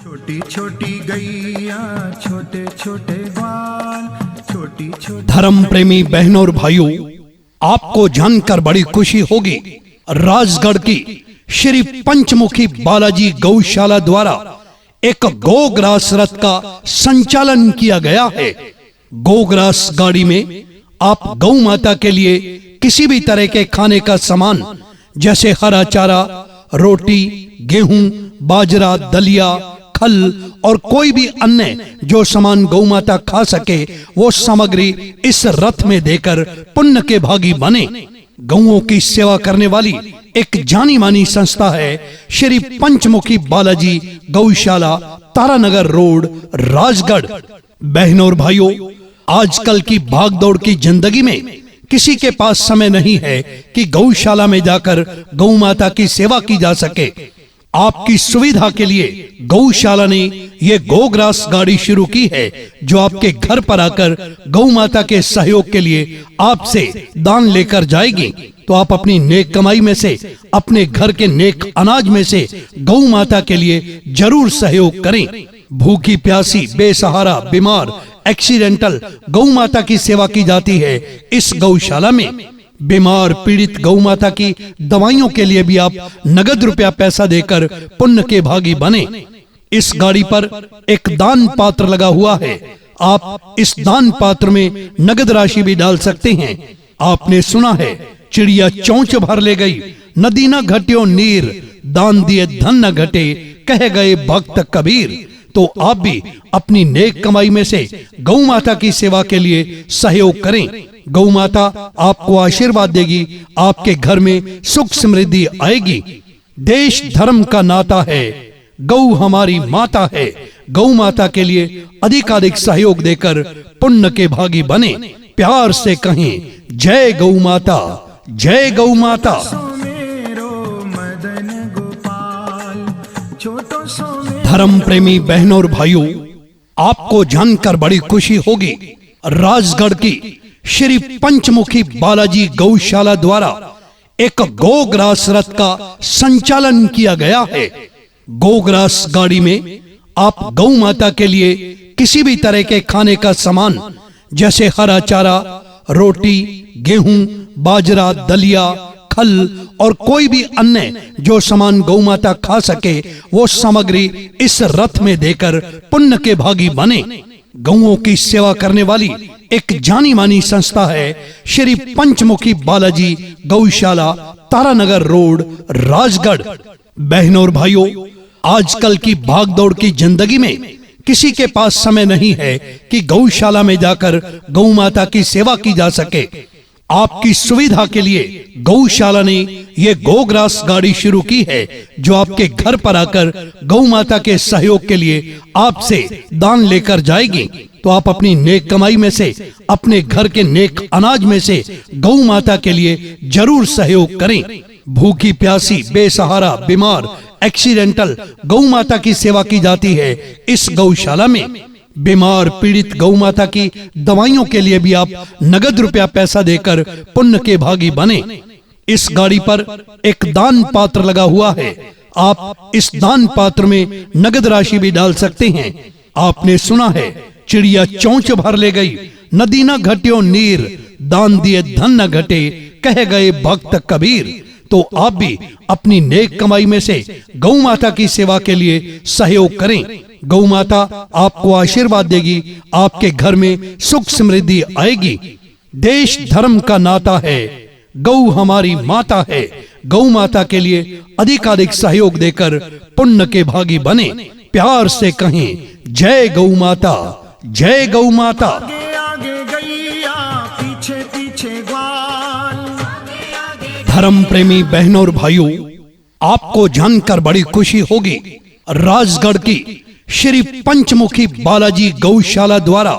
छोटी छोटी गैया छोटे छोटे ग्वाल छोटी छोटी। धर्म प्रेमी बहनों और भाइयों, आपको जानकर बड़ी खुशी होगी, राजगढ़ की श्री पंचमुखी बालाजी गौशाला द्वारा एक गोग्रास रथ का संचालन किया गया है। गोग्रास गाड़ी में आप गौ माता के लिए किसी भी तरह के खाने का सामान जैसे हरा चारा, रोटी, गेहूं, बाजरा, दलिया, खल और कोई भी अन्य जो सामान गौ माता खा सके वो सामग्री इस रथ में देकर पुण्य के भागी बने। गौओं की सेवा करने वाली एक जानी मानी संस्था है श्री पंचमुखी बालाजी गौशाला, तारानगर रोड, राजगढ़। बहनों और भाइयों, आजकल की भागदौड़ की जिंदगी में किसी के पास समय नहीं है कि गौशाला में जाकर गौ माता की सेवा की जा सके। आपकी सुविधा के लिए गौशाला ने ये गोग्रास गाड़ी शुरू की है जो आपके घर पर आकर गौ माता के सहयोग के लिए आपसे दान लेकर जाएगी। तो आप अपनी नेक कमाई में से, अपने घर के नेक अनाज में से गौ माता के लिए जरूर सहयोग करें। भूखी प्यासी, बेसहारा, बीमार, एक्सीडेंटल गौ माता की सेवा की जाती है इस गौशाला में। बीमार पीड़ित गौ माता की दवाइयों के लिए भी आप नगद रुपया पैसा देकर पुण्य के भागी बने। इस गाड़ी पर एक दान पात्र लगा हुआ है, आप इस दान पात्र में नगद राशि भी डाल सकते हैं। आपने सुना है, चिड़िया चोंच भर ले गई, नदी न घट्यो नीर, दान दिए धन न घटे, कह गए भक्त कबीर। तो आप भी अपनी नेक कमाई में से गौ माता की सेवा के लिए सहयोग करें। गौ माता आपको आशीर्वाद देगी, आपके घर में सुख समृद्धि आएगी। देश धर्म का नाता है, गौ हमारी माता है। गौ माता के लिए अधिकाधिक सहयोग देकर पुण्य के भागी बने। प्यार से कहें, जय गौ माता, जय गौ माता। धर्म प्रेमी बहनों और भाइयों, आपको जानकर बड़ी खुशी होगी, राजगढ़ की श्री पंचमुखी बालाजी गौशाला द्वारा एक गोग्रास रथ का संचालन किया गया है। गोग्रास गाड़ी में आप गौ माता के लिए किसी भी तरह के खाने का सामान जैसे हरा चारा, रोटी, गेहूं, बाजरा, दलिया, खल और कोई भी अन्य जो सामान गौ माता खा सके वो सामग्री इस रथ में देकर पुण्य के भागी बने। गौओं की सेवा करने वाली एक जानी मानी संस्था है श्री पंचमुखी बालाजी गौशाला, तारानगर रोड, राजगढ़। बहनों और भाइयों, आजकल की भागदौड़ की जिंदगी में किसी के पास समय नहीं है कि गौशाला में जाकर गौ माता की सेवा की जा सके। आपकी सुविधा के लिए गौशाला ने ये गोग्रास गाड़ी शुरू की है जो आपके घर पर आकर गौ माता के सहयोग के लिए आपसे दान लेकर जाएगी। तो आप अपनी नेक कमाई में से, अपने घर के नेक अनाज में से गौ माता के लिए जरूर सहयोग करें। भूखी प्यासी, बेसहारा, बीमार, एक्सीडेंटल गौ माता की सेवा की जाती है इस गौशाला में। बीमार पीड़ित गौ माता की दवाइयों के लिए भी आप नगद रुपया पैसा देकर पुण्य के भागी बने। इस गाड़ी पर एक दान पात्र लगा हुआ है, आप इस दान पात्र में नगद राशि भी डाल सकते हैं। आपने सुना है, चिड़िया चोंच भर ले गई, नदी न घट्यो नीर, दान दिए धन न घटे, कह गए भक्त कबीर। तो आप भी अपनी नेक कमाई में से गौ माता की सेवा के लिए सहयोग करें। गौ माता आपको आशीर्वाद देगी, आपके घर में सुख समृद्धि आएगी। देश धर्म का नाता है, गौ हमारी माता है। गौ माता के लिए अधिकाधिक सहयोग देकर पुण्य के भागी बने। प्यार से कहें, जय गौ माता, जय गौ माता। आगे आगे गैया, पीछे पीछे ग्वाल। धर्म प्रेमी बहनों और भाइयों, आपको जानकर बड़ी खुशी होगी, राजगढ़ की श्री पंचमुखी बालाजी गौशाला द्वारा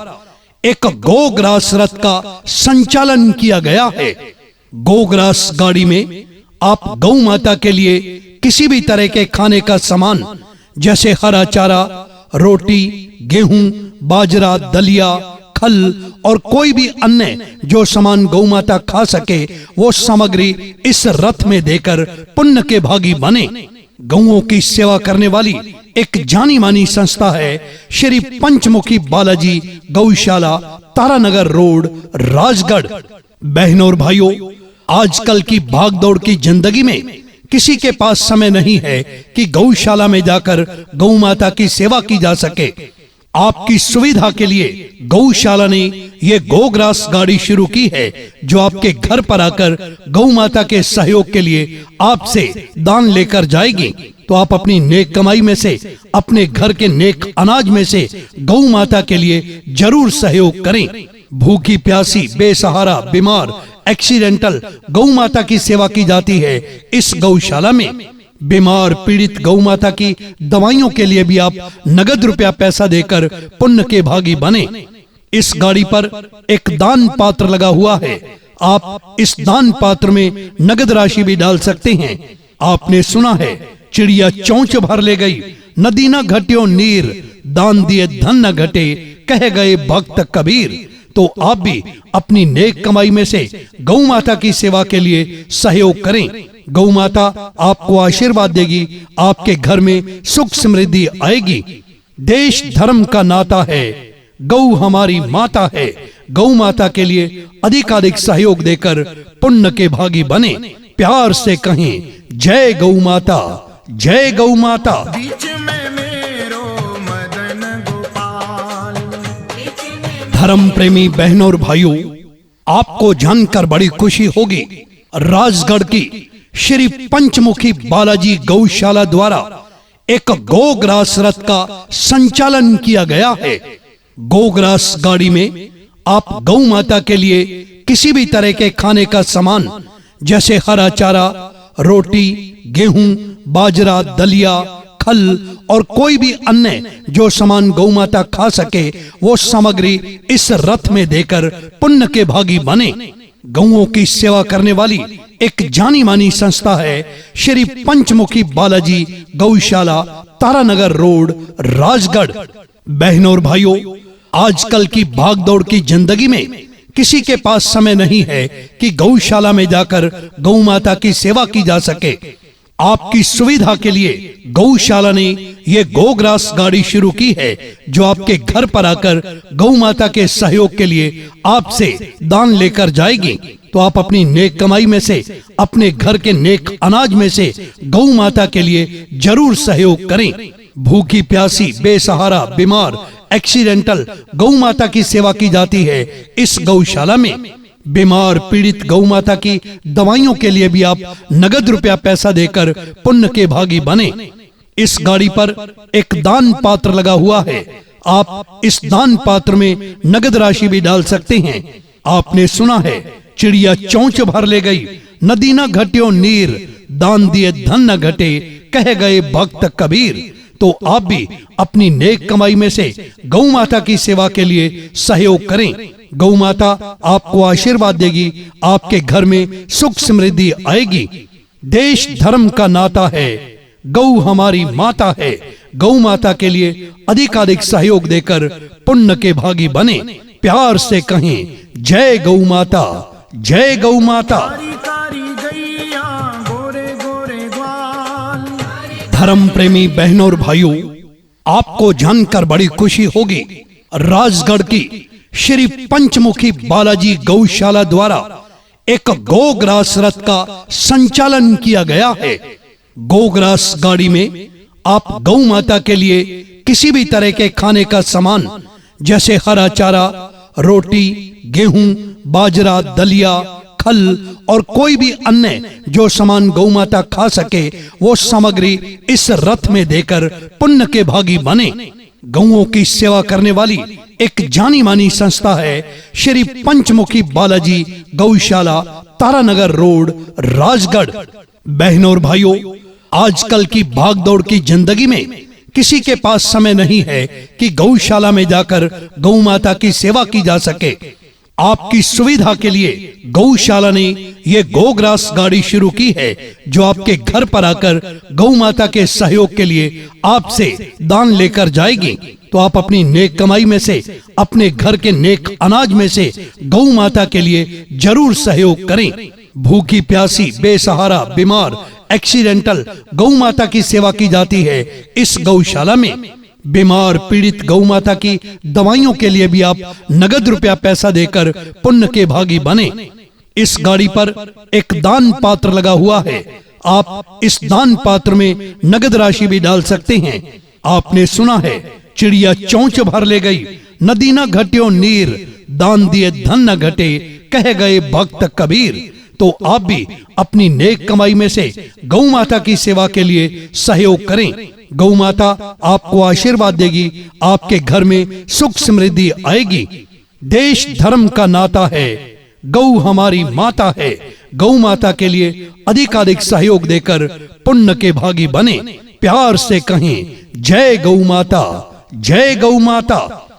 एक गोग्रास रथ का संचालन किया गया है। गोग्रास गाड़ी में आप गौ माता के लिए किसी भी तरह के खाने का सामान जैसे हरा चारा, रोटी, गेहूं, बाजरा, दलिया, खल और कोई भी अन्य जो सामान गौ माता खा सके वो सामग्री इस रथ में देकर पुण्य के भागी बने। गौओं की सेवा करने वाली एक जानी मानी संस्था है श्री पंचमुखी बालाजी गौशाला, तारानगर रोड, राजगढ़। बहनों और भाइयों, आजकल की भागदौड़ की जिंदगी में किसी के पास समय नहीं है कि गौशाला में जाकर गौ माता की सेवा की जा सके। आपकी सुविधा के लिए गौशाला ने ये गोग्रास गाड़ी शुरू की है, जो आपके घर पर आकर गौ माता के सहयोग के लिए आपसे दान लेकर जाएगी। तो आप अपनी नेक कमाई में से, अपने घर के नेक अनाज में से गौ माता के लिए जरूर सहयोग करें। भूखी प्यासी, बेसहारा, बीमार, एक्सीडेंटल गौ माता की सेवा की जाती है इस गौशाला में। बीमार पीड़ित गौ माता की दवाइयों के लिए भी आप नगद रुपया पैसा देकर पुण्य के भागी बने। इस गाड़ी पर एक दान पात्र लगा हुआ है, आप इस दान पात्र में नगद राशि भी डाल सकते हैं। आपने सुना है, चिड़िया चोंच भर ले गई, नदी न घट्यो नीर, दान दिए धन न घटे, कह गए भक्त कबीर। तो आप भी अपनी नेक कमाई में से गौ माता की सेवा के लिए सहयोग करें। गौ माता आपको आशीर्वाद देगी, आपके घर में सुख समृद्धि आएगी। देश धर्म का नाता है, गौ हमारी माता है। गौ माता के लिए अधिकाधिक सहयोग देकर पुण्य के भागी बने। प्यार से कहें, जय गौ माता, जय गौ माता। बीच में मेरो मदन गोपाल। धर्म प्रेमी बहनों और भाइयों, आपको जानकर बड़ी खुशी होगी, राजगढ़ की श्री पंचमुखी बालाजी गौशाला द्वारा एक गोग्रास रथ का संचालन किया गया है। गोग्रास गाड़ी में आप गौ माता के लिए किसी भी तरह के खाने का सामान जैसे हरा चारा, रोटी, गेहूं, बाजरा, दलिया, खल और कोई भी अन्य जो सामान गौ माता खा सके, वो सामग्री इस रथ में देकर पुण्य के भागी बने। गौओं की सेवा करने वाली एक जानी मानी संस्था है श्री पंचमुखी बालाजी गौशाला, तारानगर रोड, राजगढ़। बहनों और भाइयों, आजकल की भागदौड़ की जिंदगी में किसी के पास समय नहीं है कि गौशाला में जाकर गौ माता की सेवा की जा सके। आपकी सुविधा के लिए गौशाला ने ये गोग्रास गाड़ी शुरू की है, जो आपके घर पर आकर गौ माता के सहयोग के लिए आपसे दान लेकर जाएगी। तो आप अपनी नेक कमाई में से, अपने घर के नेक अनाज में से गौ माता के लिए जरूर सहयोग करें। भूखी प्यासी, बेसहारा, बीमार, एक्सीडेंटल गौ माता की सेवा की जाती है इस गौशाला में। बीमार पीड़ित गौ माता की दवाइयों के लिए भी आप नगद रुपया पैसा देकर पुण्य के भागी बने। इस गाड़ी पर एक दान पात्र लगा हुआ है, आप इस दान पात्र में नगद राशि भी डाल सकते हैं। आपने सुना है, चिड़िया चोंच भर ले गई, नदी न घट्यो नीर, दान दिए धन न घटे, कह गए भक्त कबीर। तो आप भी अपनी नेक कमाई में से गौ माता की सेवा के लिए सहयोग करें। गौ माता आपको आशीर्वाद देगी, आपके घर में सुख समृद्धि आएगी। देश धर्म का नाता है, गौ हमारी माता है। गौ माता के लिए अधिकाधिक सहयोग देकर पुण्य के भागी बने। प्यार से कहें, जय गौ माता, जय गौ माता। कारी गैया, गोरे गोरे ग्वाल। धर्म प्रेमी बहनों और भाइयों, आपको जानकर बड़ी खुशी होगी, राजगढ़ की श्री पंचमुखी बालाजी गौशाला द्वारा एक गोग्रास रथ का संचालन किया गया है। गोग्रास गाड़ी में आप गौ माता के लिए किसी भी तरह के खाने का सामान जैसे हरा चारा, रोटी, गेहूं, बाजरा, दलिया, खल और कोई भी अन्य जो सामान गौ माता खा सके, वो सामग्री इस रथ में देकर पुण्य के भागी बने। गौओं की सेवा करने वाली एक जानी मानी संस्था है श्री पंचमुखी बालाजी गौशाला, तारानगर रोड, राजगढ़। बहनों और भाइयों, आजकल की भागदौड़ की जिंदगी में किसी के पास समय नहीं है कि गौशाला में जाकर गौ माता की सेवा की जा सके। आपकी सुविधा के लिए गौशाला ने ये गोग्रास गाड़ी शुरू की है, जो आपके घर पर आकर गौ माता के सहयोग के लिए आपसे दान लेकर जाएगी। तो आप अपनी नेक कमाई में से, अपने घर के नेक अनाज में से गौ माता के लिए जरूर सहयोग करें। भूखी प्यासी, बेसहारा, बीमार, एक्सीडेंटल गौ माता की सेवा की जाती है। इस गौशाला में बीमार पीड़ित गौ माता की दवाइयों के लिए भी आप नगद रुपया पैसा देकर पुण्य के भागी बने। इस गाड़ी पर एक दान पात्र लगा हुआ है, आप इस दान पात्र में नगद राशि भी डाल सकते हैं। आपने सुना है चिड़िया चोंच भर ले गई, नदी न घट्यो नीर, दान दिए धन न घटे, कह गए भक्त कबीर। तो आप भी अपनी नेक कमाई में से गौ माता की सेवा के लिए सहयोग करें। गौ माता आपको आशीर्वाद देगी, आपके घर में सुख समृद्धि आएगी। देश धर्म का नाता है, गौ हमारी माता है। गौ माता के लिए अधिकाधिक सहयोग देकर पुण्य के भागी बने। प्यार से कहें जय गौ माता, जय गौ माता।